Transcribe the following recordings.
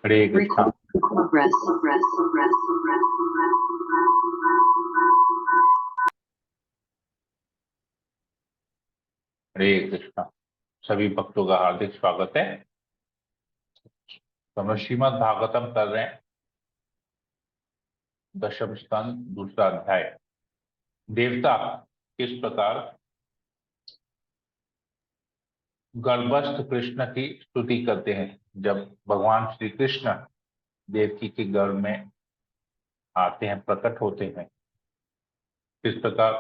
हरे कृष्णा। हरे कृष्णा। सभी भक्तों का हार्दिक स्वागत है। तो हम श्रीमद् भागवतम कर रहे हैं, दशम स्कंद, दूसरा अध्याय। देवता किस प्रकार गर्भस्थ कृष्ण की स्तुति करते हैं। जब भगवान श्री कृष्ण देवकी के गर्भ में आते हैं, प्रकट होते हैं, किस प्रकार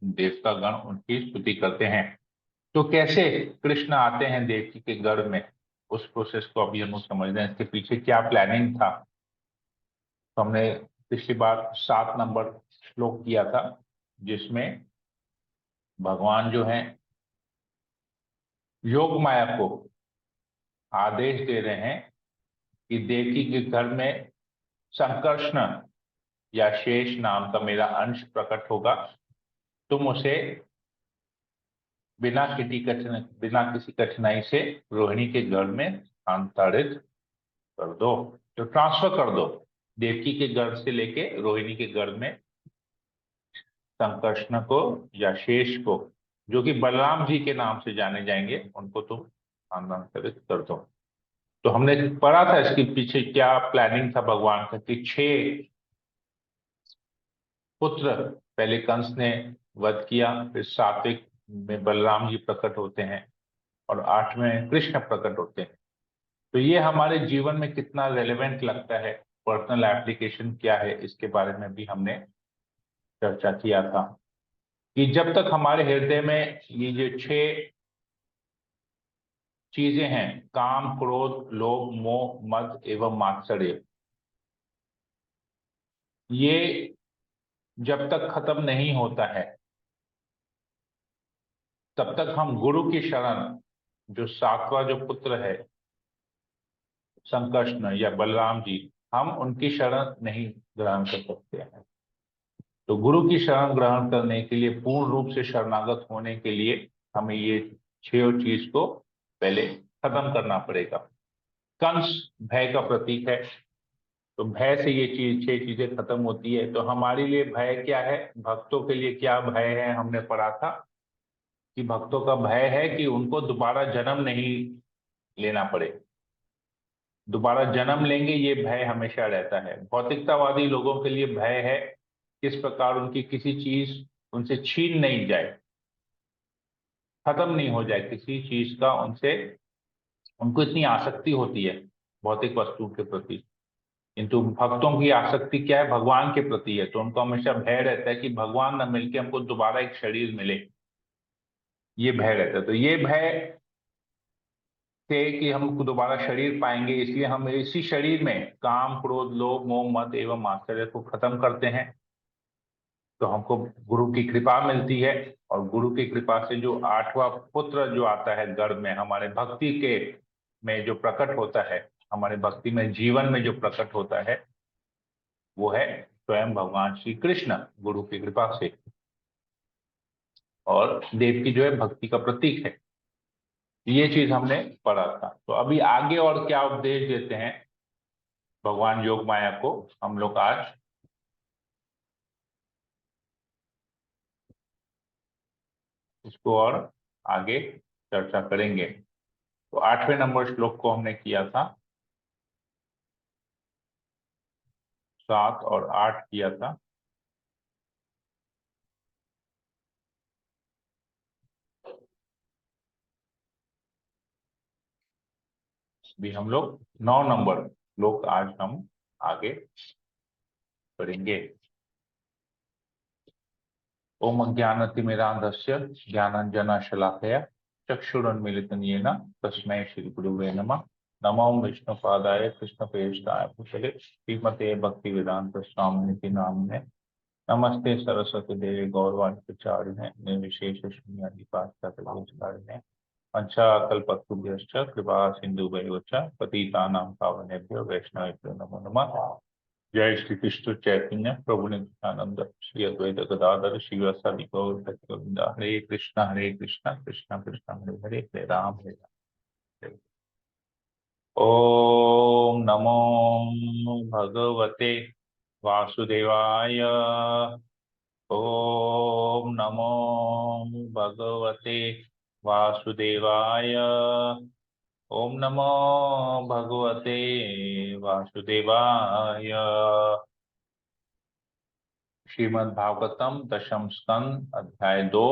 देवता गण उनकी स्तुति करते हैं। तो कैसे कृष्ण आते हैं देवकी के गर्भ में, उस प्रोसेस को अभी हम समझ रहे हैं। इसके पीछे क्या प्लानिंग था। तो हमने पिछली बार 7 नंबर श्लोक किया था, जिसमें भगवान जो है योग माया को आदेश दे रहे हैं कि देवकी के घर में संकर्षण या शेष नाम का मेरा अंश प्रकट होगा। तुम उसे बिना किसी कठिनाई से रोहिणी के घर में स्थानांतरित कर दो, तो ट्रांसफर कर दो। देवकी के गर्भ से लेके रोहिणी के गर्भ में संकर्षण को या शेष को, जो कि बलराम जी के नाम से जाने जाएंगे, उनको तुम स्थानांतरित कर दो। तो हमने पढ़ा था इसके पीछे क्या प्लानिंग था भगवान का, कि 6 पुत्र पहले कंस ने वध किया, फिर 7वें में बलराम जी प्रकट होते हैं और 8वें कृष्ण प्रकट होते हैं। तो ये हमारे जीवन में कितना रेलेवेंट लगता है, पर्सनल एप्लीकेशन क्या है, इसके बारे में भी हमने चर्चा किया था। कि जब तक हमारे हृदय में ये जो 6 चीजें हैं, काम, क्रोध, लोभ, मोह, मद एवं मात्सर्य, ये जब तक खत्म नहीं होता है, तब तक हम गुरु की शरण, जो 7वां जो पुत्र है संकर्षण या बलराम जी, हम उनकी शरण नहीं ग्रहण कर सकते हैं। तो गुरु की शरण ग्रहण करने के लिए, पूर्ण रूप से शरणागत होने के लिए, हमें ये 6 चीज को पहले खत्म करना पड़ेगा। कंस भय का प्रतीक है, तो भय से ये 6 चीजें खत्म होती है। तो हमारे लिए भय क्या है, भक्तों के लिए क्या भय है, हमने पढ़ा था कि भक्तों का भय है कि उनको दोबारा जन्म नहीं लेना पड़े। दोबारा जन्म लेंगे ये भय हमेशा रहता है। भौतिकतावादी लोगों के लिए भय है किस प्रकार उनकी किसी चीज उनसे छीन नहीं जाए, खत्म नहीं हो जाए किसी चीज का उनसे। उनको इतनी आसक्ति होती है भौतिक वस्तु के प्रति, किंतु भक्तों की आसक्ति क्या है, भगवान के प्रति है। तो उनको हमेशा भय रहता है कि भगवान न मिलके हमको दोबारा एक शरीर मिले, ये भय रहता है। तो ये भय से कि हम दोबारा शरीर पाएंगे, इसलिए हम इसी शरीर में काम, क्रोध, लोभ, मोह, मद एवं आश्चर्य को खत्म करते हैं। तो हमको गुरु की कृपा मिलती है, और गुरु की कृपा से जो 8वां पुत्र जो आता है गर्भ में, हमारे भक्ति के में जो प्रकट होता है, हमारे भक्ति में जीवन में जो प्रकट होता है, वो है स्वयं भगवान श्री कृष्ण, गुरु की कृपा से। और देव की जो है भक्ति का प्रतीक है। ये चीज हमने पढ़ा था। तो अभी आगे और क्या उपदेश देते हैं भगवान योग माया को, हम लोग आज इसको और आगे चर्चा करेंगे। तो 8वें नंबर श्लोक को हमने किया था, 7 और 8 किया था। भी हम लोग 9 नंबर श्लोक आज हम आगे करेंगे। ओम अज्ञानतिमिरान्धस्य ज्ञानाञ्जनशलाकया चक्षुरुन्मीलितं येन तस्मै श्रीगुरुवे नमः। नमो विष्णुपादाय कृष्णप्रेष्ठाय भूतले श्रीमते भक्तिवेदांत स्वामिनिति नामिने। नमस्ते सरस्वती देवी गौरवाणी प्रचारिणे निर्विशेष शून्याधिपास्तारिणे। पंचाकल्पतरुभ्यश्च कृपा सिन्धुभ्यो च पतितानां पावनेभ्यो वैष्णवेभ्यो नमो नमः। जय श्री कृष्ण चैतन्य प्रभु नित्यानंद श्री अद्वैत गदाधर शिवासादि गौर भक्तवृंद। हरे कृष्णा कृष्णा कृष्णा हरे हरे, हरे राम हरे राम। ओम नमो भगवते वासुदेवाय। ओम नमो भगवते वासुदेवाय। ओम नमो भगवते वासुदेवाय। श्रीमद् भागवतम दशम स्कंद अध्याय 2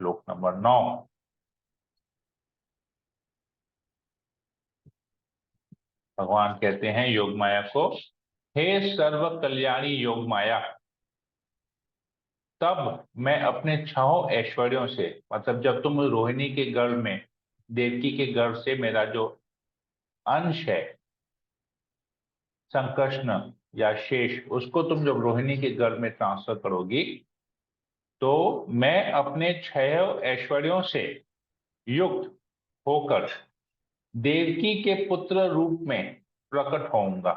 श्लोक नंबर 9। भगवान कहते हैं योग माया को, हे सर्व कल्याणी योग माया, तब मैं अपने 6 ऐश्वर्यों से, मतलब जब तुम रोहिणी के गर्भ में, देवकी के गर्भ से मेरा जो अंश है संकर्षण या शेष, उसको तुम जब रोहिणी के गर्भ में ट्रांसफर करोगी, तो मैं अपने 6 ऐश्वर्यों से युक्त होकर देवकी के पुत्र रूप में प्रकट होऊंगा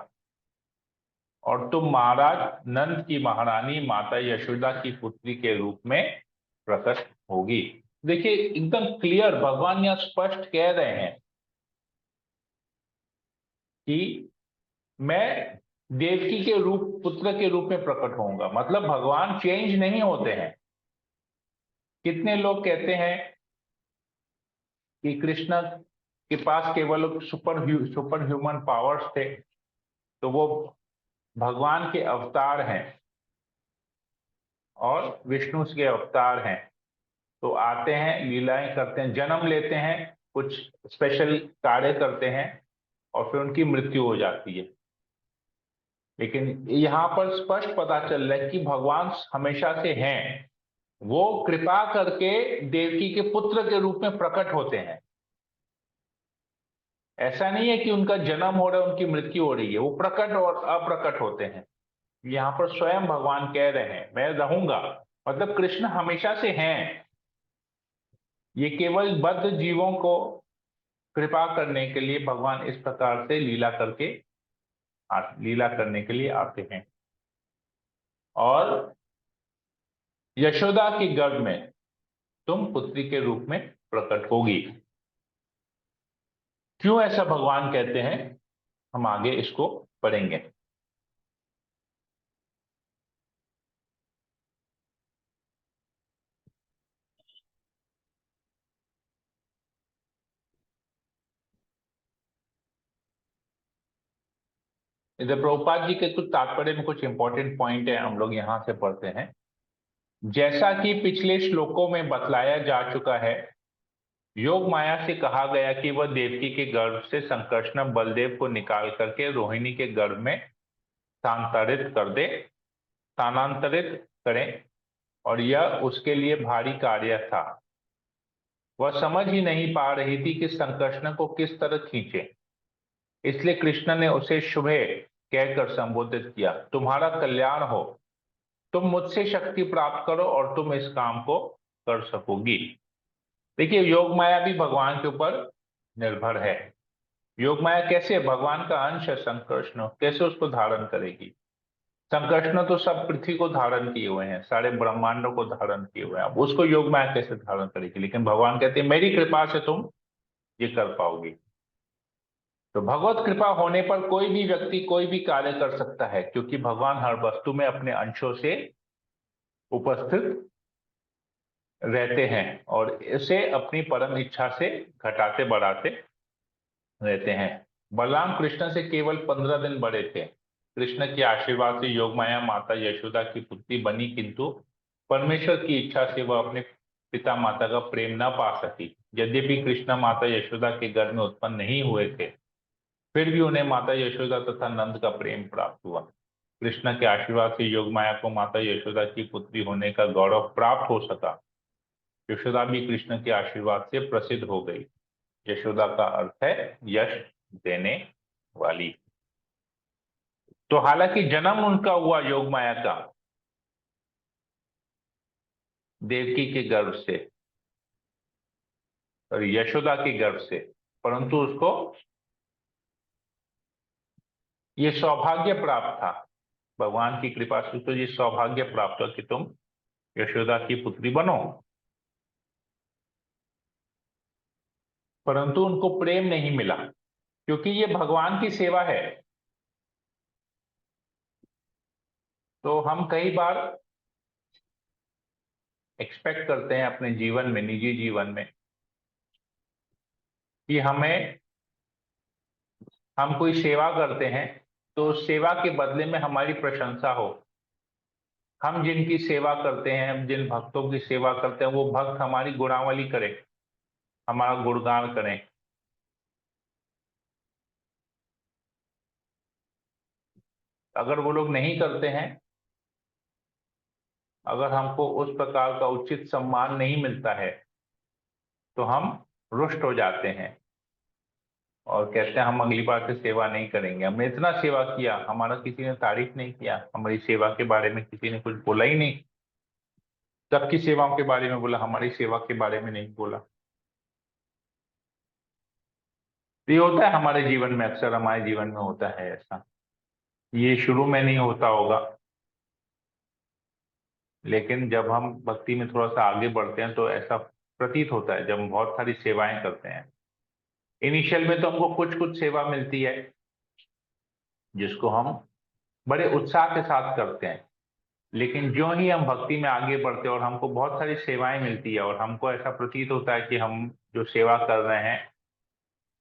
और तुम महाराज नंद की महारानी माता यशोदा की पुत्री के रूप में प्रकट होगी। देखिए एकदम क्लियर भगवान यहां स्पष्ट कह रहे हैं कि मैं देवकी के रूप, पुत्र के रूप में प्रकट होऊंगा। मतलब भगवान चेंज नहीं होते हैं। कितने लोग कहते हैं कि कृष्ण के पास केवल सुपर ह्यूमन पावर्स थे, तो वो भगवान के अवतार हैं और विष्णु के अवतार हैं, तो आते हैं, लीलाएं करते हैं, जन्म लेते हैं, कुछ स्पेशल कार्य करते हैं और फिर उनकी मृत्यु हो जाती है। लेकिन यहां पर स्पष्ट पता चल रहा है कि भगवान हमेशा से हैं। वो कृपा करके देवकी के पुत्र के रूप में प्रकट होते हैं। ऐसा नहीं है कि उनका जन्म हो रहा है, उनकी मृत्यु हो रही है। वो प्रकट और अप्रकट होते हैं। यहाँ पर स्वयं भगवान कह रहे हैं मैं रहूंगा, मतलब कृष्ण हमेशा से हैं। ये केवल बद्ध जीवों को कृपा करने के लिए भगवान इस प्रकार से लीला करने के लिए आते हैं। और यशोदा के गर्भ में तुम पुत्री के रूप में प्रकट होगी। क्यों ऐसा भगवान कहते हैं, हम आगे इसको पढ़ेंगे। इधर प्रभुपाद जी के कुछ तात्पर्य में कुछ इंपॉर्टेंट पॉइंट है, हम लोग यहां से पढ़ते हैं। जैसा कि पिछले श्लोकों में बतलाया जा चुका है, योग माया से कहा गया कि वह देवकी के गर्भ से संकर्षण बलदेव को निकाल करके रोहिणी के गर्भ में स्थानांतरित करें, और यह उसके लिए भारी कार्य था। वह समझ ही नहीं पा रही थी कि संकर्षण को किस तरह खींचे। इसलिए कृष्ण ने उसे शुभे कहकर संबोधित किया, तुम्हारा कल्याण हो, तुम मुझसे शक्ति प्राप्त करो और तुम इस काम को कर सकोगी। देखिए योग माया भी भगवान के ऊपर निर्भर है। योग माया कैसे, भगवान का अंश है संकर्षण, कैसे उसको धारण करेगी। संकर्षण तो सब पृथ्वी को धारण किए हुए हैं, सारे ब्रह्मांडों को धारण किए हुए हैं, अब उसको योग माया कैसे धारण करेगी। लेकिन भगवान कहते हैं मेरी कृपा से तुम ये कर पाओगी। तो भगवत कृपा होने पर कोई भी व्यक्ति कोई भी कार्य कर सकता है, क्योंकि भगवान हर वस्तु में अपने अंशों से उपस्थित रहते हैं और इसे अपनी परम इच्छा से घटाते बढ़ाते रहते हैं। बलराम कृष्ण से केवल 15 दिन बड़े थे। कृष्ण के आशीर्वाद से योगमाया माता यशोदा की पुत्री बनी, किंतु परमेश्वर की इच्छा से वह अपने पिता माता का प्रेम न पा सकी। यद्यपि कृष्ण माता यशोदा के गर्भ में उत्पन्न नहीं हुए थे, फिर भी उन्हें माता यशोदा तथा नंद का प्रेम प्राप्त हुआ। कृष्ण के आशीर्वाद से योगमाया को माता यशोदा की पुत्री होने का गौरव प्राप्त हो सका। यशोदा भी कृष्ण के आशीर्वाद से प्रसिद्ध हो गई। यशोदा का अर्थ है यश देने वाली। तो हालांकि जन्म उनका हुआ योग माया का देवकी के गर्भ से और यशोदा के गर्भ से, परंतु उसको ये सौभाग्य प्राप्त था, भगवान की कृपा से तो ये सौभाग्य प्राप्त हुआ कि तुम यशोदा की पुत्री बनो। परंतु उनको प्रेम नहीं मिला, क्योंकि ये भगवान की सेवा है। तो हम कई बार एक्सपेक्ट करते हैं अपने जीवन में, निजी जीवन में, कि हम कोई सेवा करते हैं तो सेवा के बदले में हमारी प्रशंसा हो। हम जिनकी सेवा करते हैं, हम जिन भक्तों की सेवा करते हैं, वो भक्त हमारी गुणावली करें, हमारा गुणगान करें। अगर वो लोग नहीं करते हैं, अगर हमको उस प्रकार का उचित सम्मान नहीं मिलता है, तो हम रुष्ट हो जाते हैं और कहते हैं हम अगली बार से सेवा नहीं करेंगे। हमने इतना सेवा किया, हमारा किसी ने तारीफ नहीं किया, हमारी सेवा के बारे में किसी ने कुछ बोला ही नहीं। सबकी सेवाओं के बारे में बोला, हमारी सेवा के बारे में नहीं बोला। तो ये होता है हमारे जीवन में, अक्सर हमारे जीवन में होता है ऐसा। ये शुरू में नहीं होता होगा, लेकिन जब हम भक्ति में थोड़ा सा आगे बढ़ते हैं तो ऐसा प्रतीत होता है। जब हम बहुत सारी सेवाएं करते हैं, इनिशियल में तो हमको कुछ कुछ सेवा मिलती है जिसको हम बड़े उत्साह के साथ करते हैं, लेकिन जो ही हम भक्ति में आगे बढ़ते हैं और हमको बहुत सारी सेवाएं मिलती है और हमको ऐसा प्रतीत होता है कि हम जो सेवा कर रहे हैं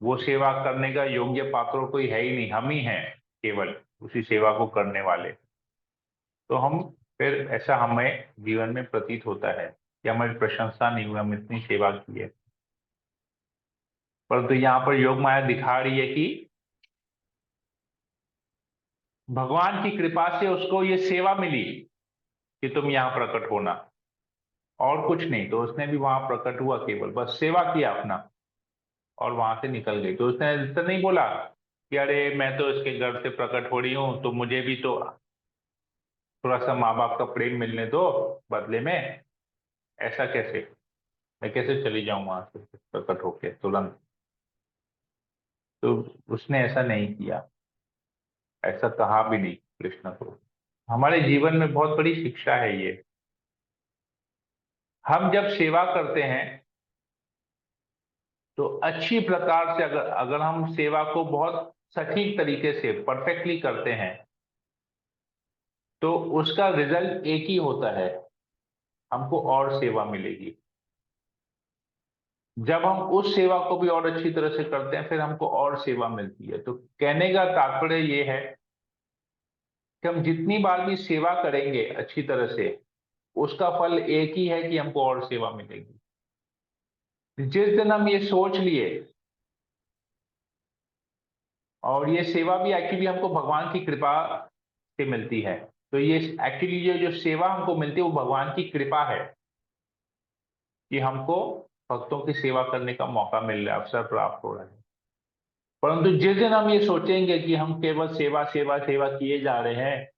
वो सेवा करने का योग्य पात्र कोई है ही नहीं, हम ही हैं केवल उसी सेवा को करने वाले। तो हम फिर ऐसा हमें जीवन में प्रतीत होता है कि हमारी प्रशंसा नहीं हुई, हम इतनी सेवा की है। परंतु यहाँ पर योग माया दिखा रही है कि भगवान की कृपा से उसको ये सेवा मिली कि तुम यहाँ प्रकट होना, और कुछ नहीं। तो उसने भी वहां प्रकट हुआ, केवल बस सेवा किया अपना और वहां से निकल गई। तो उसने ऐसा नहीं बोला कि अरे मैं तो इसके घर से प्रकट हो रही हूँ तो मुझे भी तो थोड़ा सा माँ बाप का प्रेम मिलने दो बदले में। ऐसा कैसे, मैं कैसे चली जाऊं वहां से प्रकट होके तुरंत। तो उसने ऐसा नहीं किया, ऐसा कहा भी नहीं कृष्ण को। हमारे जीवन में बहुत बड़ी शिक्षा है ये। हम जब सेवा करते हैं तो अच्छी प्रकार से, अगर अगर हम सेवा को बहुत सटीक तरीके से परफेक्टली करते हैं तो उसका रिजल्ट एक ही होता है, हमको और सेवा मिलेगी। जब हम उस सेवा को भी और अच्छी तरह से करते हैं फिर हमको और सेवा मिलती है। तो कहने का तात्पर्य ये है कि हम जितनी बार भी सेवा करेंगे अच्छी तरह से, उसका फल एक ही है कि हमको और सेवा मिलेगी। जिस दिन हम ये सोच लिए, और ये सेवा भी एक्चुअली हमको भगवान की कृपा से मिलती है, तो ये एक्चुअली ये जो सेवा हमको मिलती है वो भगवान की कृपा है कि हमको भक्तों की सेवा करने का मौका मिल रहा है, अवसर प्राप्त हो रहा है। परंतु जिस दिन हम ये सोचेंगे कि हम केवल सेवा सेवा सेवा किए जा रहे हैं,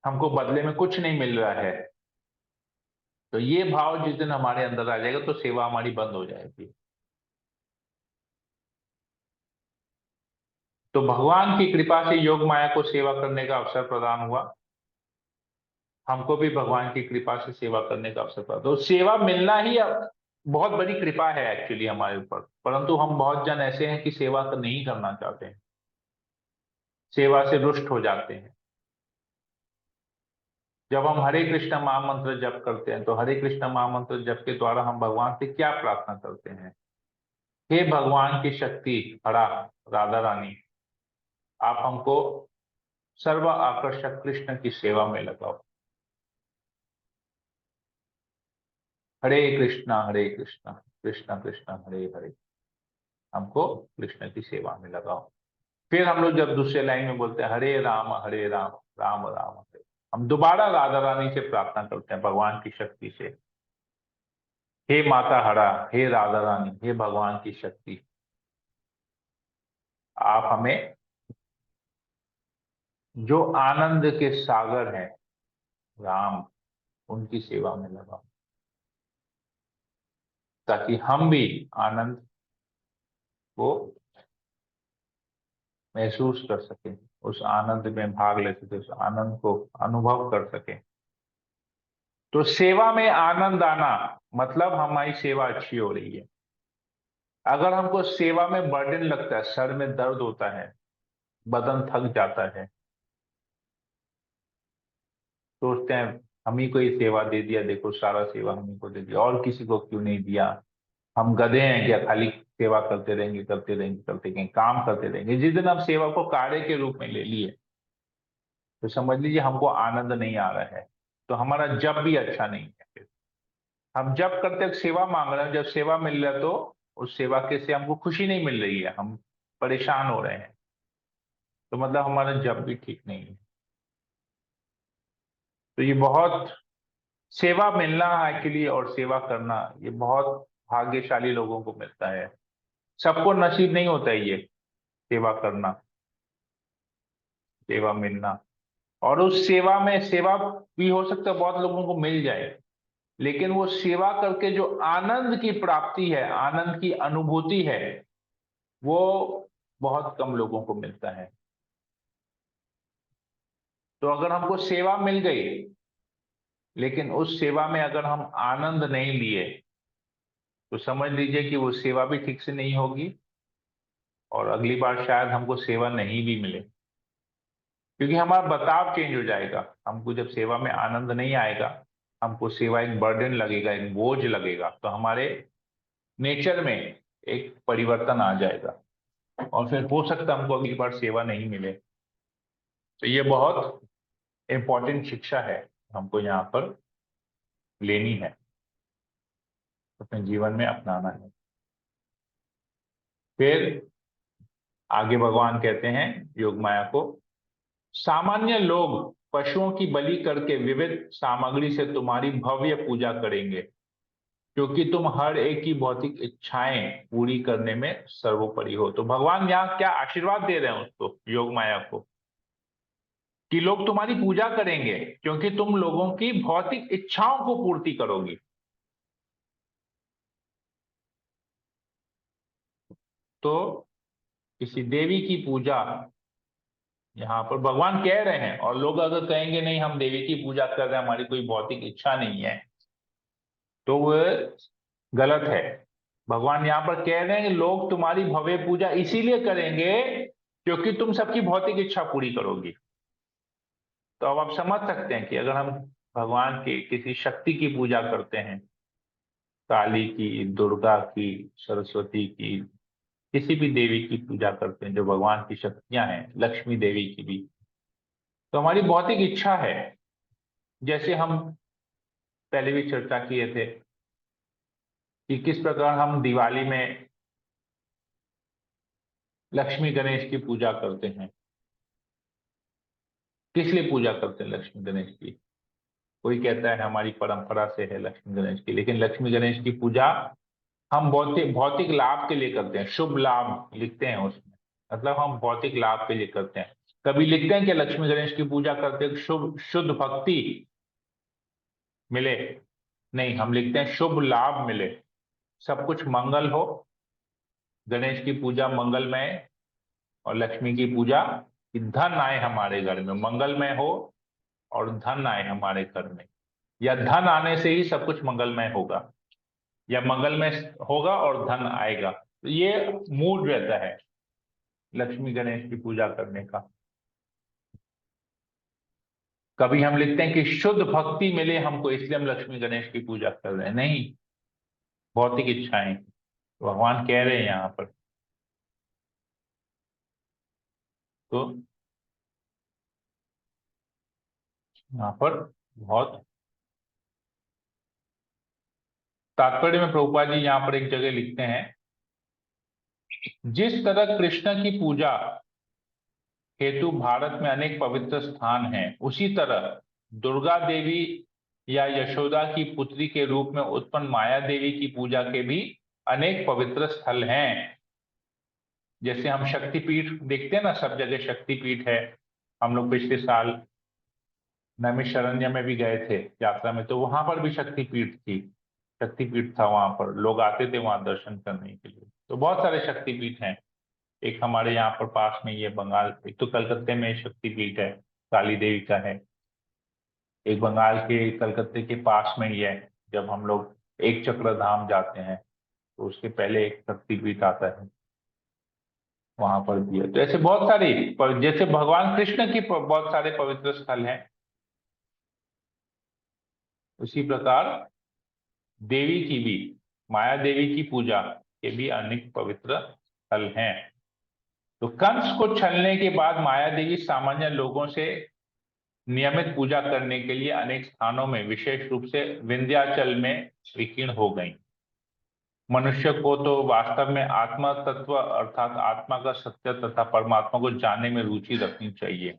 हमको बदले में कुछ नहीं मिल रहा है, तो ये भाव जिस दिन हमारे अंदर आ जाएगा तो सेवा हमारी बंद हो जाएगी। तो भगवान की कृपा से योग माया को सेवा करने का अवसर प्रदान हुआ, हमको भी भगवान की कृपा से सेवा करने का अवसर प्रदान। तो सेवा मिलना ही अब बहुत बड़ी कृपा है एक्चुअली हमारे ऊपर। परंतु हम बहुत जन ऐसे हैं कि सेवा तो नहीं करना चाहते हैं, सेवा से रुष्ट हो जाते हैं। जब हम हरे कृष्ण महामंत्र जप करते हैं तो हरे कृष्ण महामंत्र जप के द्वारा हम भगवान से क्या प्रार्थना करते हैं? हे भगवान की शक्ति हरा राधा रानी, आप हमको सर्व आकर्षक कृष्ण की सेवा में लगाओ। हरे कृष्णा कृष्ण कृष्ण हरे हरे, हमको कृष्ण की सेवा में लगाओ। फिर हम लोग जब दूसरे लाइन में बोलते हैं हरे राम राम राम हरे, हम दोबारा राधा रानी से प्रार्थना करते हैं भगवान की शक्ति से, हे माता हरा, हे राधा रानी, हे भगवान की शक्ति, आप हमें जो आनंद के सागर हैं राम, उनकी सेवा में लगाओ, ताकि हम भी आनंद को महसूस कर सकें, उस आनंद में भाग ले सके, उस आनंद को अनुभव कर सकें। तो सेवा में आनंद आना मतलब हमारी सेवा अच्छी हो रही है। अगर हमको सेवा में बर्डन लगता है, सर में दर्द होता है, बदन थक जाता है, सोचते हैं हम ही को ही सेवा दे दिया, देखो सारा सेवा हम ही को दे दिया, और किसी को क्यों नहीं दिया। हम गधे हैं क्या, खाली सेवा करते रहेंगे करते रहेंगे करते रहेंगे, काम करते रहेंगे। जिस दिन हम सेवा को कार्य के रूप में ले लिए तो समझ लीजिए हमको आनंद नहीं आ रहा है, तो हमारा जब भी अच्छा नहीं है। फिर हम जब करते हैं सेवा मांग रहे हैं, जब सेवा मिल रहा है तो उस सेवा के से हमको खुशी नहीं मिल रही है, हम परेशान हो रहे हैं, तो मतलब हमारा जब भी ठीक नहीं है। तो ये बहुत, सेवा मिलना एक्चुअली और सेवा करना ये बहुत भाग्यशाली लोगों को मिलता है। सबको नसीब नहीं होता है ये सेवा करना, सेवा मिलना। और उस सेवा में सेवा भी हो सकता है बहुत लोगों को मिल जाए, लेकिन वो सेवा करके जो आनंद की प्राप्ति है, आनंद की अनुभूति है, वो बहुत कम लोगों को मिलता है। तो अगर हमको सेवा मिल गई लेकिन उस सेवा में अगर हम आनंद नहीं लिए तो समझ लीजिए कि वो सेवा भी ठीक से नहीं होगी, और अगली बार शायद हमको सेवा नहीं भी मिले, क्योंकि हमारा बर्ताव चेंज हो जाएगा। हमको जब सेवा में आनंद नहीं आएगा, हमको सेवा एक बर्डन लगेगा, एक बोझ लगेगा, तो हमारे नेचर में एक परिवर्तन आ जाएगा, और फिर हो सकता है हमको अगली बार सेवा नहीं मिले। तो ये बहुत इंपॉर्टेंट शिक्षा है, हमको यहाँ पर लेनी है, अपने जीवन में अपनाना है। फिर आगे भगवान कहते हैं योग माया को, सामान्य लोग पशुओं की बलि करके विविध सामग्री से तुम्हारी भव्य पूजा करेंगे, क्योंकि तुम हर एक की भौतिक इच्छाएं पूरी करने में सर्वोपरि हो। तो भगवान यहाँ क्या आशीर्वाद दे रहे हैं उसको, योग माया को, कि लोग तुम्हारी पूजा करेंगे क्योंकि तुम लोगों की भौतिक इच्छाओं को पूर्ति करोगी। तो किसी देवी की पूजा यहाँ पर भगवान कह रहे हैं, और लोग अगर कहेंगे नहीं हम देवी की पूजा कर रहे हैं, हमारी कोई भौतिक इच्छा नहीं है, तो वह गलत है। भगवान यहाँ पर कह रहे हैं कि लोग तुम्हारी भव्य पूजा इसीलिए करेंगे क्योंकि तुम सबकी भौतिक इच्छा पूरी करोगी। तो अब आप समझ सकते हैं कि अगर हम भगवान के किसी शक्ति की पूजा करते हैं, काली की, दुर्गा की, सरस्वती की, किसी भी देवी की पूजा करते हैं जो भगवान की शक्तियां हैं, लक्ष्मी देवी की भी, तो हमारी भौतिक इच्छा है। जैसे हम पहले भी चर्चा किए थे कि किस प्रकार हम दिवाली में लक्ष्मी गणेश की पूजा करते हैं। किस लिए पूजा करते हैं लक्ष्मी गणेश की? कोई कहता है हमारी परंपरा से है लक्ष्मी गणेश की, लेकिन लक्ष्मी गणेश की पूजा हम भौतिक भौतिक लाभ के लिए करते हैं, शुभ लाभ लिखते हैं उसमें, मतलब हम भौतिक लाभ के लिए करते हैं। कभी लिखते हैं कि लक्ष्मी गणेश की पूजा करते हैं शुभ शुद्ध भक्ति मिले, नहीं, हम लिखते हैं शुभ लाभ मिले, सब कुछ मंगल हो। गणेश की पूजा मंगलमय, और लक्ष्मी की पूजा कि धन आए हमारे घर में, मंगलमय हो और धन आए हमारे घर में, या धन आने से ही सब कुछ मंगलमय होगा, या मंगलमय होगा और धन आएगा। तो ये मूड रहता है लक्ष्मी गणेश की पूजा करने का। कभी हम लिखते हैं कि शुद्ध भक्ति मिले हमको इसलिए हम लक्ष्मी गणेश की पूजा कर रहे हैं, नहीं, भौतिक इच्छाएं। भगवान कह रहे हैं यहाँ पर। तो यहाँ पर बहुत तात्पर्य में प्रभुपाद जी यहाँ पर एक जगह लिखते हैं, जिस तरह कृष्ण की पूजा हेतु भारत में अनेक पवित्र स्थान हैं, उसी तरह दुर्गा देवी या यशोदा की पुत्री के रूप में उत्पन्न माया देवी की पूजा के भी अनेक पवित्र स्थल हैं। जैसे हम शक्तिपीठ देखते हैं ना, सब जगह शक्तिपीठ है। हम लोग पिछले साल नैमिषारण्य में भी गए थे यात्रा में, तो वहां पर भी शक्तिपीठ थी, शक्तिपीठ था, वहां पर लोग आते थे वहां दर्शन करने के लिए। तो बहुत सारे शक्तिपीठ हैं। एक हमारे यहाँ पर पास में ये बंगाल, एक तो कलकत्ते में शक्तिपीठ है, काली देवी का है। एक बंगाल के कलकत्ते के पास में ही है, जब हम लोग एक चक्र धाम जाते हैं तो उसके पहले एक शक्तिपीठ आता है, वहां पर भी है। तो ऐसे बहुत सारे जैसे भगवान कृष्ण की बहुत सारे पवित्र स्थल हैं। उसी प्रकार देवी की भी, माया देवी की पूजा के भी अनेक पवित्र स्थल हैं। तो कंस को छलने के बाद माया देवी सामान्य लोगों से नियमित पूजा करने के लिए अनेक स्थानों में, विशेष रूप से विंध्याचल में विकीर्ण हो गई। मनुष्य को तो वास्तव में आत्मा तत्व अर्थात आत्मा का सत्य तथा परमात्मा को जानने में रुचि रखनी चाहिए।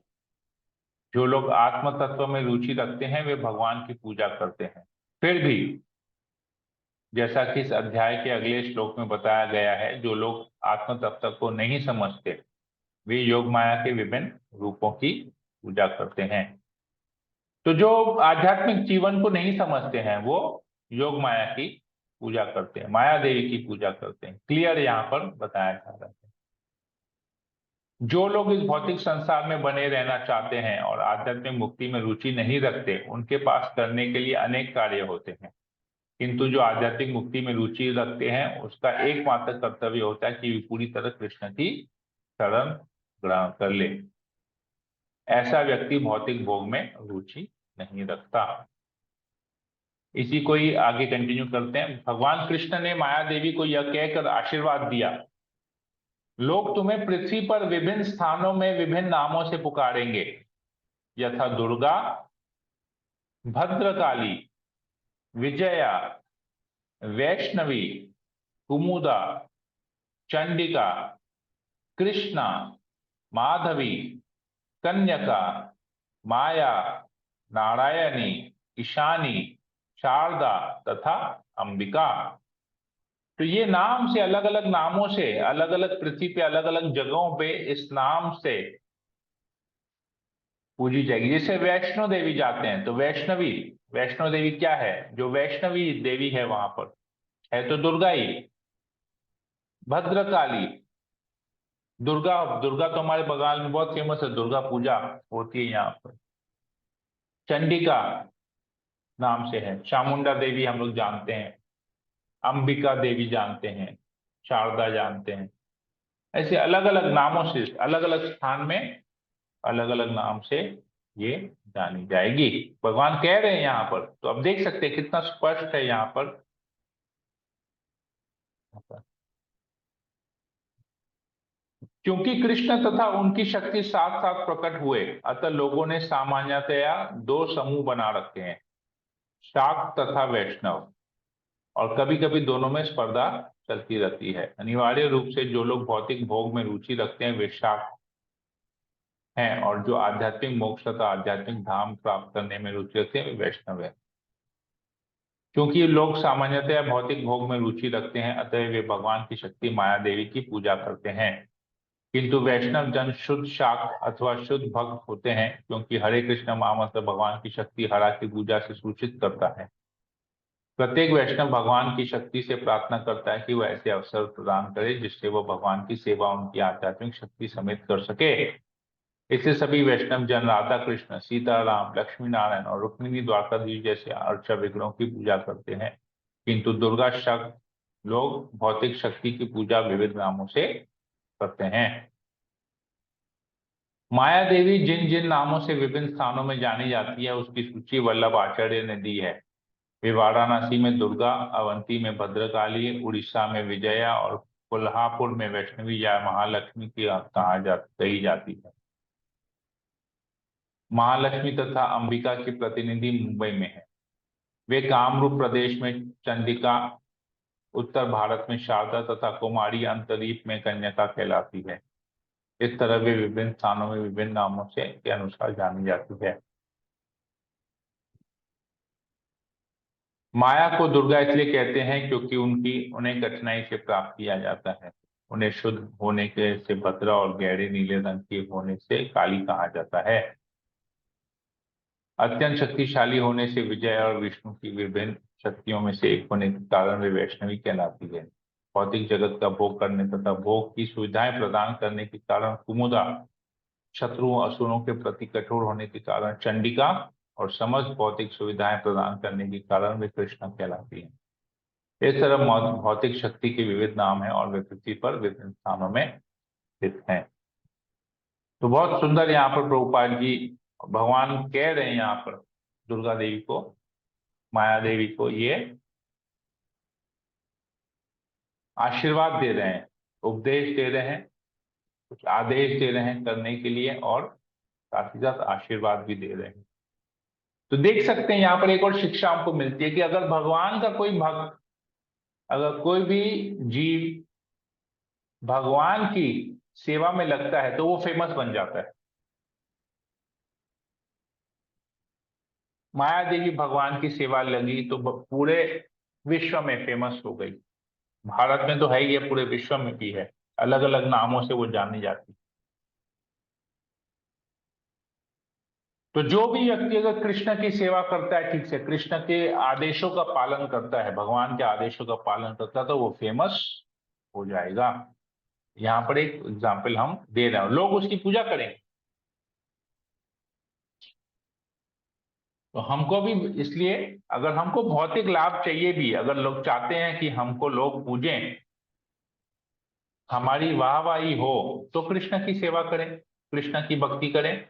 जो लोग आत्म तत्व में रुचि रखते हैं वे भगवान की पूजा करते हैं। फिर भी जैसा कि इस अध्याय के अगले श्लोक में बताया गया है, जो लोग आत्म तत्व को नहीं समझते वे योग माया के विभिन्न रूपों की पूजा करते हैं। तो जो आध्यात्मिक जीवन को नहीं समझते हैं वो योग माया की पूजा करते हैं, माया देवी की पूजा करते हैं। क्लियर यहाँ पर बताया जा रहा है। जो लोग इस भौतिक संसार में बने रहना चाहते हैं और आध्यात्मिक मुक्ति में रुचि नहीं रखते, उनके पास करने के लिए अनेक कार्य होते हैं। किंतु जो आध्यात्मिक मुक्ति में रुचि रखते हैं उसका एकमात्र कर्तव्य होता है कि वे पूरी तरह कृष्ण की शरण ग्रहण कर ले। ऐसा व्यक्ति भौतिक भोग में रुचि नहीं रखता। इसी को ही आगे कंटिन्यू करते हैं। भगवान कृष्ण ने माया देवी को यह कहकर आशीर्वाद दिया, लोग तुम्हें पृथ्वी पर विभिन्न स्थानों में विभिन्न नामों से पुकारेंगे, यथा दुर्गा, भद्रकाली, विजया, वैष्णवी, कुमुदा, चंडिका, कृष्णा, माधवी, कन्यका, माया, नारायणी, ईशानी, शारदा तथा अंबिका। तो ये नाम से, अलग अलग नामों से, अलग अलग पृथ्वी पे अलग अलग जगहों पे इस नाम से पूजी जाएगी। जैसे वैष्णो देवी जाते हैं तो वैष्णवी, वैष्णो देवी क्या है? जो वैष्णवी देवी है वहां पर है तो दुर्गा ही। भद्रकाली, दुर्गा, दुर्गा तो हमारे बंगाल में बहुत फेमस है, दुर्गा पूजा होती है यहाँ पर। चंडिका नाम से है, चामुंडा देवी हम लोग जानते हैं, अंबिका देवी जानते हैं, शारदा जानते हैं। ऐसे अलग अलग नामों से, अलग अलग स्थान में अलग अलग नाम से ये जानी जाएगी। भगवान कह रहे हैं यहाँ पर, तो अब देख सकते हैं कितना स्पष्ट है यहाँ पर। क्योंकि कृष्ण तथा उनकी शक्ति साथ साथ प्रकट हुए, अतः लोगों ने सामान्यतया दो समूह बना रखे हैं, शाक्त तथा वैष्णव। और कभी कभी दोनों में स्पर्धा चलती रहती है। अनिवार्य रूप से जो लोग भौतिक भोग में रुचि रखते हैं वे शाक्त हैं, और जो आध्यात्मिक मोक्ष तथा आध्यात्मिक धाम प्राप्त करने में रुचि रखते हैं वे वैष्णव है। क्योंकि लोग सामान्यतया भौतिक भोग में रुचि रखते हैं, अतः वे भगवान की शक्ति माया देवी की पूजा करते हैं। किंतु वैष्णव जन शुद्ध शाक्त अथवा शुद्ध भक्त होते हैं, क्योंकि हरे कृष्ण महामंत्र भगवान की शक्ति हरा की पूजा से सूचित करता है। प्रत्येक वैष्णव भगवान की शक्ति से प्रार्थना करता है कि वह ऐसे अवसर प्रदान करे जिससे वह भगवान की सेवा उनकी आध्यात्मिक शक्ति समेत कर सके। इसलिए सभी वैष्णव जन राधा कृष्ण, सीताराम, लक्ष्मी नारायण और रुक्मिणी द्वारकाधीश जैसे अर्चा विग्रहों की पूजा करते हैं। किंतु दुर्गा शक्त लोग भौतिक शक्ति की पूजा विविध नामों से करते हैं। माया देवी जिन जिन नामों से विभिन्न स्थानों में जानी जाती है उसकी सूची वल्लभ आचार्य ने दी है। वे वाराणसी में दुर्गा, अवंती में भद्रकाली, उड़ीसा में विजया और कोल्हापुर में वैष्णवी या महालक्ष्मी की कही जाती है। महालक्ष्मी तथा अंबिका की प्रतिनिधि मुंबई में है। वे कामरूप प्रदेश में चंडिका, उत्तर भारत में शारदा तथा कुमारी अंतरीप में कन्यका कहलाती है। इस तरह वे विभिन्न स्थानों में विभिन्न नामों से के अनुसार जानी जाती है। माया को दुर्गा इसलिए कहते हैं क्योंकि उन्हें कठिनाई से प्राप्त किया जाता है। उन्हें शुद्ध होने के से भद्रा और गहरे नीले रंग के होने से काली कहा जाता है। अत्यंत शक्तिशाली होने से विजय और विष्णु की विभिन्न शक्तियों में से एक होने के कारण वे वैष्णवी कहलाती है। भौतिक जगत का भोग करने तथा भोग की सुविधाएं प्रदान करने के कारण कुमुदा, शत्रुओं असुरों के प्रति कठोर होने के कारण चंडिका और समस्त भौतिक सुविधाएं प्रदान करने के कारण वे कृष्ण कहलाती है। इस तरह भौतिक शक्ति के विविध नाम हैं और वे पृथ्वी पर विभिन्न स्थानों में स्थित हैं। तो बहुत सुंदर यहाँ पर प्रभुपाद जी भगवान कह रहे हैं यहाँ पर दुर्गा देवी को, माया देवी को ये आशीर्वाद दे रहे हैं, उपदेश दे रहे हैं, कुछ आदेश दे रहे हैं करने के लिए, और साथ ही साथ आशीर्वाद भी दे रहे हैं। तो देख सकते हैं यहाँ पर एक और शिक्षा हमको मिलती है कि अगर भगवान का कोई भक्त, अगर कोई भी जीव भगवान की सेवा में लगता है तो वो फेमस बन जाता है। माया देवी भगवान की सेवा लगी तो पूरे विश्व में फेमस हो गई। भारत में तो है ही है, पूरे विश्व में भी है, अलग अलग नामों से वो जानी जाती है। तो जो भी व्यक्ति अगर कृष्ण की सेवा करता है ठीक से, कृष्ण के आदेशों का पालन करता है, भगवान के आदेशों का पालन करता है, तो वो फेमस हो जाएगा। यहाँ पर एक एग्जाम्पल हम दे रहे हैं, लोग उसकी पूजा करेंगे। तो हमको भी इसलिए, अगर हमको भौतिक लाभ चाहिए भी, अगर लोग चाहते हैं कि हमको लोग पूजें, हमारी वाहवाही हो, तो कृष्ण की सेवा करें, कृष्ण की भक्ति करें,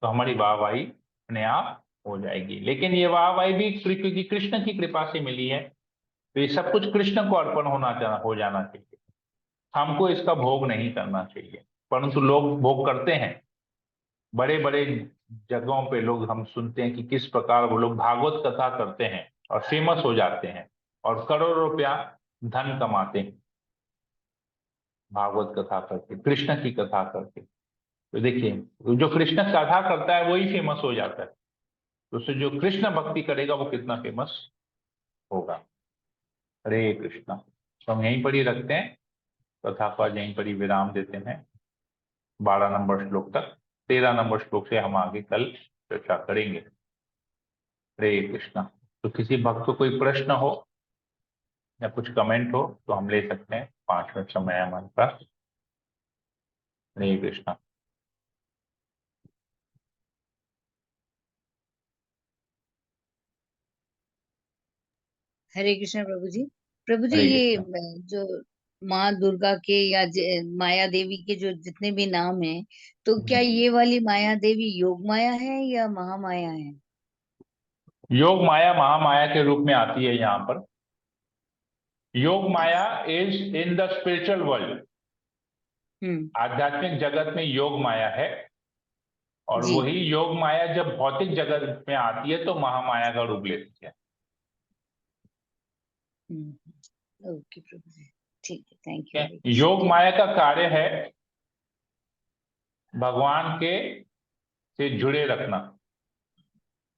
तो हमारी वाहवाही अपने आप हो जाएगी। लेकिन ये वाहवाही भी क्योंकि कृष्ण की कृपा से मिली है, तो ये सब कुछ कृष्ण को अर्पण हो जाना चाहिए, हमको इसका भोग नहीं करना चाहिए। परंतु लोग भोग करते हैं, बड़े बड़े जगहों पे लोग, हम सुनते हैं कि किस प्रकार वो लोग भागवत कथा करते हैं और फेमस हो जाते हैं और करोड़ों रुपया धन कमाते हैं भागवत कथा करके, कृष्ण की कथा करके। तो देखिए, जो कृष्ण कथा करता है वही फेमस हो जाता है, तो उससे जो कृष्ण भक्ति करेगा वो कितना फेमस होगा। हरे कृष्णा। तो हम यहीं पर ही रखते हैं कथा पर, यहीं पर ही विराम देते हैं 12 नंबर श्लोक तक। 13 नंबर श्लोक से हम आगे कल चर्चा करेंगे। हरे कृष्णा। तो किसी भक्त को कोई प्रश्न हो या कुछ कमेंट हो तो हम ले सकते हैं, 5 मिनट समय है हमारे पास। हरे कृष्णा। हरे कृष्ण प्रभु जी। प्रभु जी, हरे ये कृष्णा। जो माँ दुर्गा के या माया देवी के जो जितने भी नाम हैं, तो क्या ये वाली माया देवी योग माया है या महामाया है? योग माया महामाया के रूप में आती है यहाँ पर। योग माया अच्छा। Is in the spiritual world. Hmm. आध्यात्मिक जगत में योग माया है, और जी। वही योग माया जब भौतिक जगत में आती है तो महामाया का रूप लेती है। ओके प्रभु जी, ठीक है, थैंक यू, ठीक हरे है? कृष्ण। योग माया का कार्य है भगवान के से जुड़े रखना,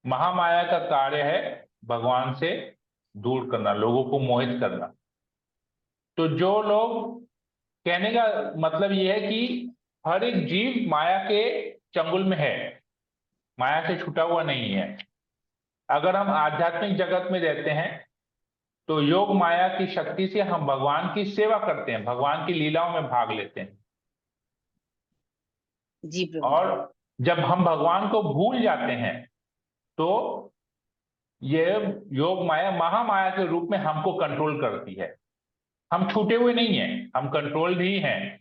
महामाया का कार्य है भगवान से दूर करना, लोगों को मोहित करना। तो जो लोग, कहने का मतलब यह है कि हर एक जीव माया के चंगुल में है, माया से छूटा हुआ नहीं है। अगर हम आध्यात्मिक जगत में रहते हैं तो योग माया की शक्ति से हम भगवान की सेवा करते हैं, भगवान की लीलाओं में भाग लेते हैं। जी प्रभु और जी। जब हम भगवान को भूल जाते हैं तो ये योग माया महामाया के रूप में हमको कंट्रोल करती है। हम छूटे हुए नहीं हैं, हम कंट्रोल्ड ही हैं।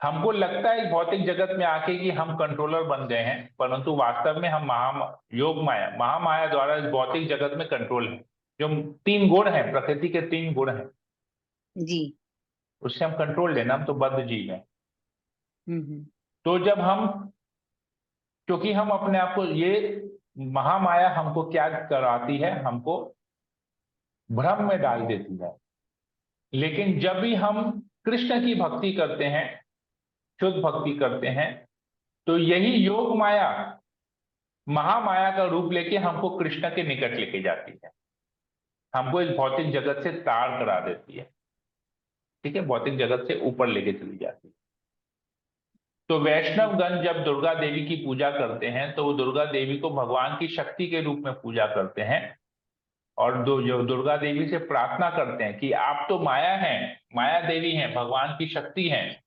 हमको लगता है भौतिक जगत में आके कि हम कंट्रोलर बन गए हैं, परंतु वास्तव में हम योग माया महामाया द्वारा इस भौतिक जगत में कंट्रोल है। जो 3 गुण हैं, प्रकृति के 3 गुण हैं, जी। उससे हम कंट्रोल लेना, हम तो बद्ध जीव हैं। हम्म। तो जब हम, क्योंकि हम अपने आप को, ये महामाया हमको क्या कराती है, हमको भ्रम में डाल देती है। लेकिन जब भी हम कृष्ण की भक्ति करते हैं, शुद्ध भक्ति करते हैं, तो यही योग माया महामाया का रूप लेके हमको कृष्ण के निकट लेके जाती है, हमको इस भौतिक जगत से तार करा देती है। ठीक है, भौतिक जगत से ऊपर लेके चली जाती है। तो जी। वैष्णवगण जब दुर्गा देवी की पूजा करते हैं तो वो दुर्गा देवी को भगवान की शक्ति के रूप में पूजा करते हैं, और जो दुर्गा देवी से प्रार्थना करते हैं कि आप तो माया हैं, माया देवी हैं, भगवान की शक्ति हैं,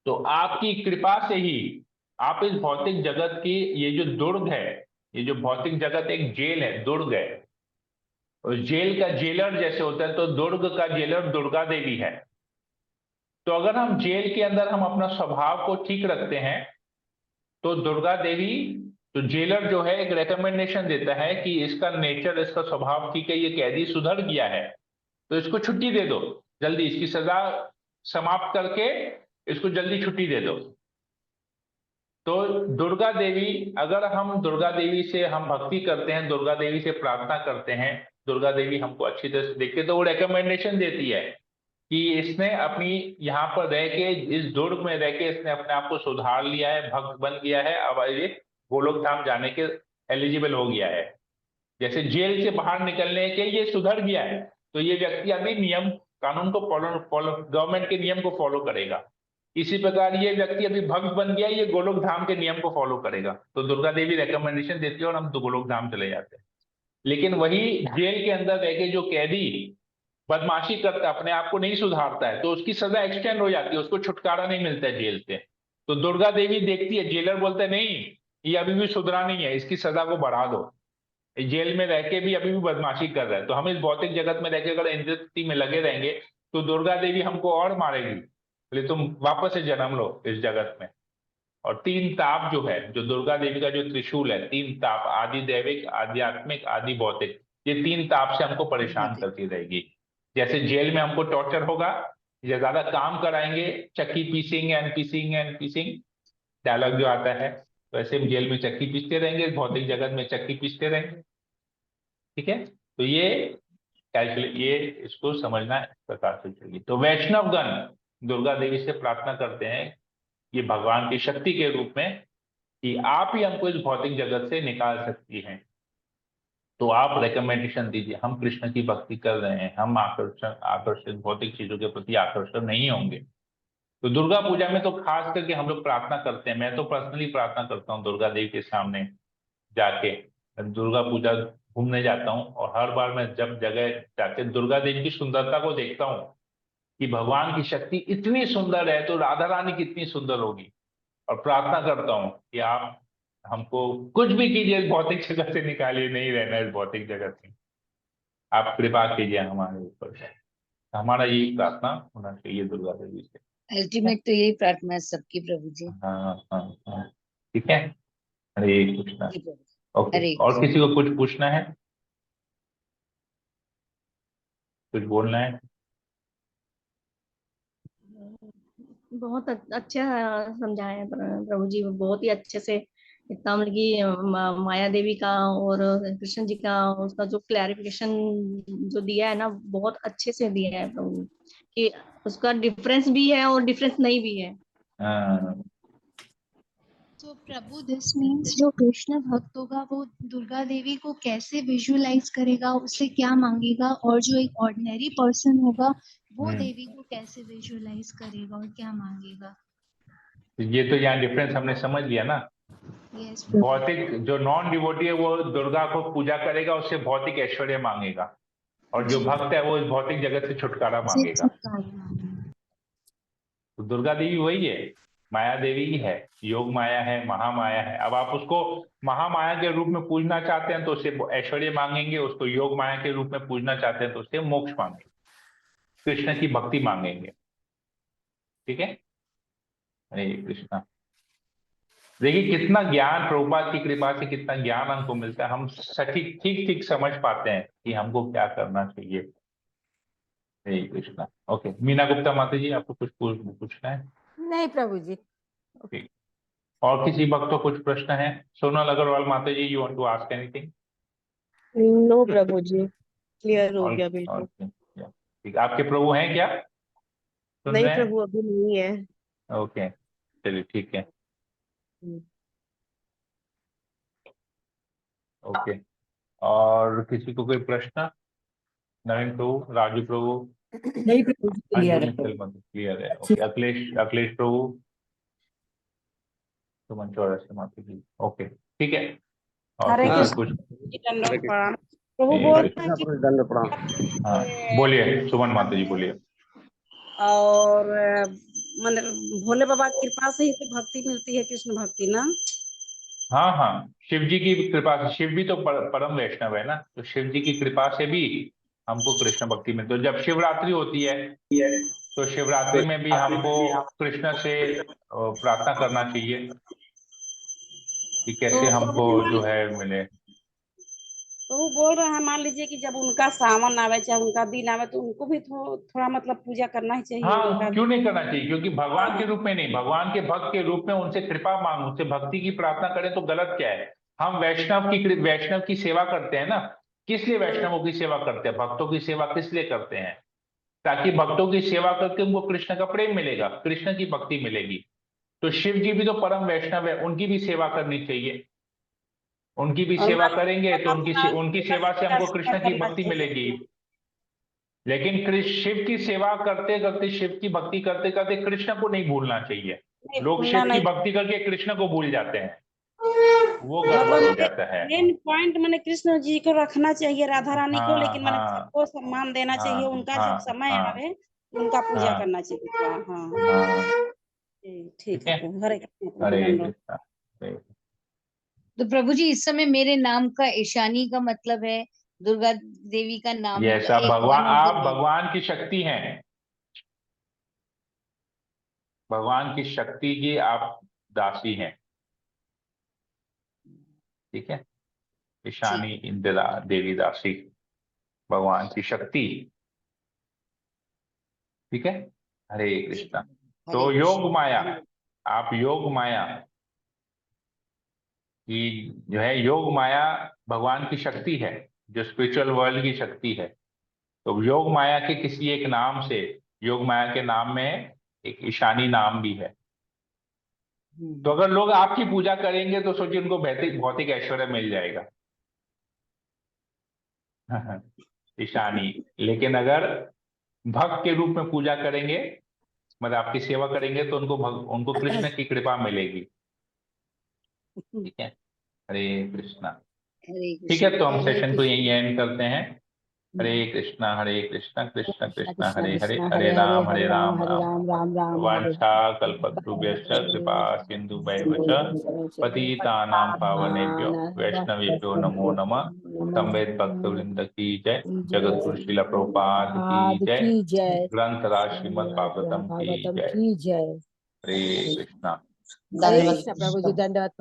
तो आपकी कृपा से ही आप इस भौतिक जगत की, ये जो दुर्ग है, ये जो भौतिक जगत एक जेल है, दुर्ग है, और जेल का जेलर जैसे होता है, तो दुर्ग का जेलर दुर्गा देवी है। तो अगर हम जेल के अंदर हम अपना स्वभाव को ठीक रखते हैं तो दुर्गा देवी तो जेलर जो है एक रेकमेंडेशन देता है कि इसका नेचर, इसका स्वभाव ठीक है, ये कैदी सुधर गया है, तो इसको छुट्टी दे दो, जल्दी इसकी सजा समाप्त करके इसको जल्दी छुट्टी दे दो। तो दुर्गा देवी, अगर हम दुर्गा देवी से हम भक्ति करते हैं, दुर्गा देवी से प्रार्थना करते हैं, दुर्गा देवी हमको अच्छी तरह से देखते, तो वो रेकमेंडेशन देती है कि इसने अपनी यहाँ पर रह के, इस दुर्ग में रह के इसने अपने आप को सुधार लिया है, भक्त बन गया है, अब ये गोलोक धाम जाने के एलिजिबल हो गया है। जैसे जेल से बाहर निकलने के ये सुधर गया है, तो ये व्यक्ति अभी नियम कानून को फॉलो गवर्नमेंट के नियम को फॉलो करेगा। इसी प्रकार ये व्यक्ति अभी भक्त बन गया, ये गोलोक धाम के नियम को फॉलो करेगा। तो दुर्गा देवी रिकमेंडेशन देती है और हम तो गोलोक धाम चले जाते हैं। लेकिन वही जेल के अंदर रह के जो कैदी बदमाशी करता है, अपने आप को नहीं सुधारता है, तो उसकी सजा एक्सटेंड हो जाती है, उसको छुटकारा नहीं मिलता है जेल से। तो दुर्गा देवी देखती है, जेलर बोलते हैं नहीं, ये अभी भी सुधरा नहीं है, इसकी सजा को बढ़ा दो, जेल में रह के भी अभी भी बदमाशी कर रहा है। तो हम इस भौतिक जगत में रह के अगर इंद्रिय में लगे रहेंगे तो दुर्गा देवी हमको और मारेगी, बोले तुम वापस से जन्म लो इस जगत में। और तीन ताप जो है, जो दुर्गा देवी का जो त्रिशूल है, तीन ताप, आदि दैविक, आध्यात्मिक, आदि भौतिक, ये तीन ताप से हमको परेशान करती रहेगी। जैसे जेल में हमको टॉर्चर होगा, या ज्यादा काम कराएंगे, चक्की पीसिंग एंड पीसिंग एंड पीसिंग डायलॉग जो आता है, तो ऐसे हम जेल में चक्की पीसते रहेंगे, भौतिक जगत में चक्की पीसते रहेंगे। ठीक है, तो ये कैलकुलेट, ये इसको समझना इस प्रकार से चाहिए। तो वैष्णवगण दुर्गा देवी से प्रार्थना करते हैं, ये भगवान की शक्ति के रूप में, कि आप ही हमको इस भौतिक जगत से निकाल सकती हैं। तो आप रिकमेंडेशन दीजिए, हम कृष्ण की भक्ति कर रहे हैं, हम आकर्षित भौतिक चीजों के प्रति आकर्षित नहीं होंगे। तो दुर्गा पूजा में तो खास करके हम लोग प्रार्थना करते हैं, मैं तो पर्सनली प्रार्थना करता हूँ दुर्गा देवी के सामने जाके, दुर्गा पूजा घूमने जाता हूँ, और हर बार मैं जब जगह जाके दुर्गा देवी की सुंदरता को देखता हूँ कि भगवान की शक्ति इतनी सुंदर है, तो राधा रानी कितनी सुंदर होगी, और प्रार्थना करता हूँ कि आप हमको कुछ भी कीजिए, इस भौतिक जगत से निकालिए, नहीं रहना इस भौतिक जगत में, आप कृपा कीजिए हमारे ऊपर। हमारा यही प्रार्थना होना चाहिए दुर्गा देवी से। अल्टीमेट तो यही प्रार्थना है सबकी, प्रभु जी। हाँ हाँ हाँ, ठीक है। हरे कृष्णा। जी प्रभु जी। ओके, हरे और कृष्ण। किसी को कुछ पूछना है, कुछ बोलना है? बहुत अच्छा समझाया प्रभु जी, बहुत ही अच्छे से। इतना मतलब कि माया देवी का और कृष्ण जी का उसका जो क्लैरिफिकेशन जो दिया है ना, बहुत अच्छे से दिया है प्रभु, कि उसका डिफरेंस भी है और डिफरेंस नहीं भी है। हाँ, तो प्रभु दिस मीन्स जो कृष्ण भक्त होगा वो दुर्गा देवी को कैसे विजुअलाइज करेगा, उससे क्या मांगेगा, और जो एक ऑर्डिनरी पर्सन होगा वो देवी को कैसे विजुअलाइज करेगा और क्या मांगेगा। तो ये तो यहाँ डिफरेंस हमने समझ लिया ना। यस प्रभु। भौतिक जो नॉन डिवोटी है वो दुर्गा को पूजा करेगा, उससे भौतिक ऐश्वर्य मांगेगा, और जो जी। भक्त है वो इस भौतिक जगत से छुटकारा से मांगेगा। छुटकारा मांगेगा। तो दुर्गा देवी वही है, माया देवी ही है, योग माया है, महामाया है। अब आप उसको महामाया के रूप में पूजना चाहते हैं तो उससे ऐश्वर्य मांगेंगे, उसको योग माया के रूप में पूजना चाहते हैं तो उससे मोक्ष मांगेंगे, कृष्ण की भक्ति मांगेंगे। ठीक है, हरे कृष्णा। देखिए कितना ज्ञान, प्रभुपाद की कृपा से कितना ज्ञान हमको मिलता है, हम सटीक ठीक ठीक समझ पाते हैं कि हमको क्या करना चाहिए। हरे कृष्णा। ओके, मीना गुप्ता माता जी, आपको कुछ पूछना है? नहीं प्रभु जी। ठीक, और किसी भक्त को कुछ प्रश्न है? सोनल अग्रवाल माता ji, you want to ask anything? No Prabhu ji, clear हो गया बिल्कुल। ठीक, आपके प्रभु हैं क्या, सुन नहीं रहे हैं? प्रभु, अभी नहीं है। ओके, चलिए ठीक है। ओके, और किसी को कोई प्रश्न? नवीन प्रभु, राजू प्रभु, नहीं प्रभु जी, क्लियर है। क्लियर है। ओके, अखिलेश प्रभु, सुमन चौरसिया माता जी, ओके ठीक है। और हरे किसी कृष्ण। कुछ? प्रभु हरे बोल कृष्ण। रहे हाँ बोलिए, सुमन माता जी बोलिए। और मतलब भोले बाबा की कृपा से ही तो भक्ति मिलती है, कृष्ण भक्ति ना। हाँ हाँ, शिव जी की कृपा से, शिव भी तो परम वैष्णव है ना, तो शिव जी की कृपा से भी हमको कृष्ण भक्ति मिलती है। तो जब शिवरात्रि होती है तो शिवरात्रि में भी हमको कृष्ण से प्रार्थना करना चाहिए। कि कैसे हमको जो है मिले। तो वो बोल रहे हैं, मान लीजिए कि जब उनका सावन आवे चाहे उनका दिन आवे तो उनको भी थोड़ा मतलब पूजा करना ही चाहिए उनका हाँ, भी। क्यों नहीं करना चाहिए, क्योंकि भगवान के रूप में नहीं, भगवान के भक्त के रूप में उनसे कृपा मांग, उनसे भक्ति की प्रार्थना करें तो गलत क्या है। हम वैष्णव की सेवा करते हैं ना। किस लिए वैष्णवों की सेवा करते हैं, भक्तों की सेवा किस लिए करते हैं? ताकि भक्तों की सेवा करके उनको कृष्ण का प्रेम मिलेगा, कृष्ण की भक्ति मिलेगी। तो शिव जी भी तो परम वैष्णव है, उनकी भी सेवा करनी चाहिए। उनकी भी और सेवा करेंगे तो उनकी सेवा से हमको दर्शन कृष्ण की करना भक्ति चाहिए। मिलेगी। लेकिन कृष्ण शिव की सेवा करते करते, शिव की भक्ति करते करते कृष्ण को नहीं भूलना चाहिए। नहीं लोग भूलना शिव की नहीं। भक्ति करके कृष्ण को भूल जाते हैं, वो गड़बड़ हो मतलब जाता है। मेन पॉइंट मैंने कृष्ण जी को रखना चाहिए, राधा रानी को, हाँ लेकिन मैंने हाँ सबको सम्मान देना चाहिए। हाँ उनका जब हाँ समय हाँ आवे उनका पूजा हाँ करना चाहिए। हाँ हाँ, हाँ। ठीक ठीक है है। प्रभु, हरे कृष्ण प्रभु, हरे दंडवत। कृष्णा। हरे- तो प्रभु जी इस समय मेरे नाम का ईशानी का मतलब है दुर्गा देवी का नाम ये का सब एक भगवान, वन ऑफ द आप नेम। भगवान की शक्ति हैं, भगवान की शक्ति की आप दासी हैं। ठीक है। ठीक ईशानी इंदिरा देवी दासी, भगवान की शक्ति। ठीक है। हरे जी कृष्णा। हरे तो योग माया, कृष्ण। आप योग माया की जो है, योग माया भगवान की शक्ति है, जो स्पिरिचुअल वर्ल्ड की शक्ति है। तो योग माया के किसी एक नाम से, योग माया के नाम में एक ईशानी नाम भी है। तो अगर लोग आपकी पूजा करेंगे तो सोचिए उनको भौतिक भौतिक ऐश्वर्य मिल जाएगा। ईशानी। लेकिन अगर भक्त के रूप में पूजा करेंगे, मतलब आपकी सेवा करेंगे, तो उनको कृष्ण की कृपा मिलेगी। ठीक है। हरे कृष्णा। हरे ठीक है, कृष्ण तो हम हरे सेशन को यही कृष्ण। एंड करते हैं। हरे कृष्णा कृष्ण कृष्ण कृष्ण कृष्ण हरे हरे, कृष्ण हरे हरे हरे राम हरे हरे राम राम हरे राम राम राम। राम राम हरे वाञ्छा हरे। कल्पतरुभ्यश्च कृपा सिन्धुभैव च पतितानां पावनेभ्यो वैष्णवेभ्यो नमो नमः। संवेद भक्तवृंद की जय। जगत गुरु श्रील प्रभुपाद की आदि जय। की जय। ग्रंथ राज श्रीमद् भागवतम की भागवतम जय। की जय। हरे कृष्णा। हरे धन्यवाद प्रभु जी, कृष्ण। दंडवत।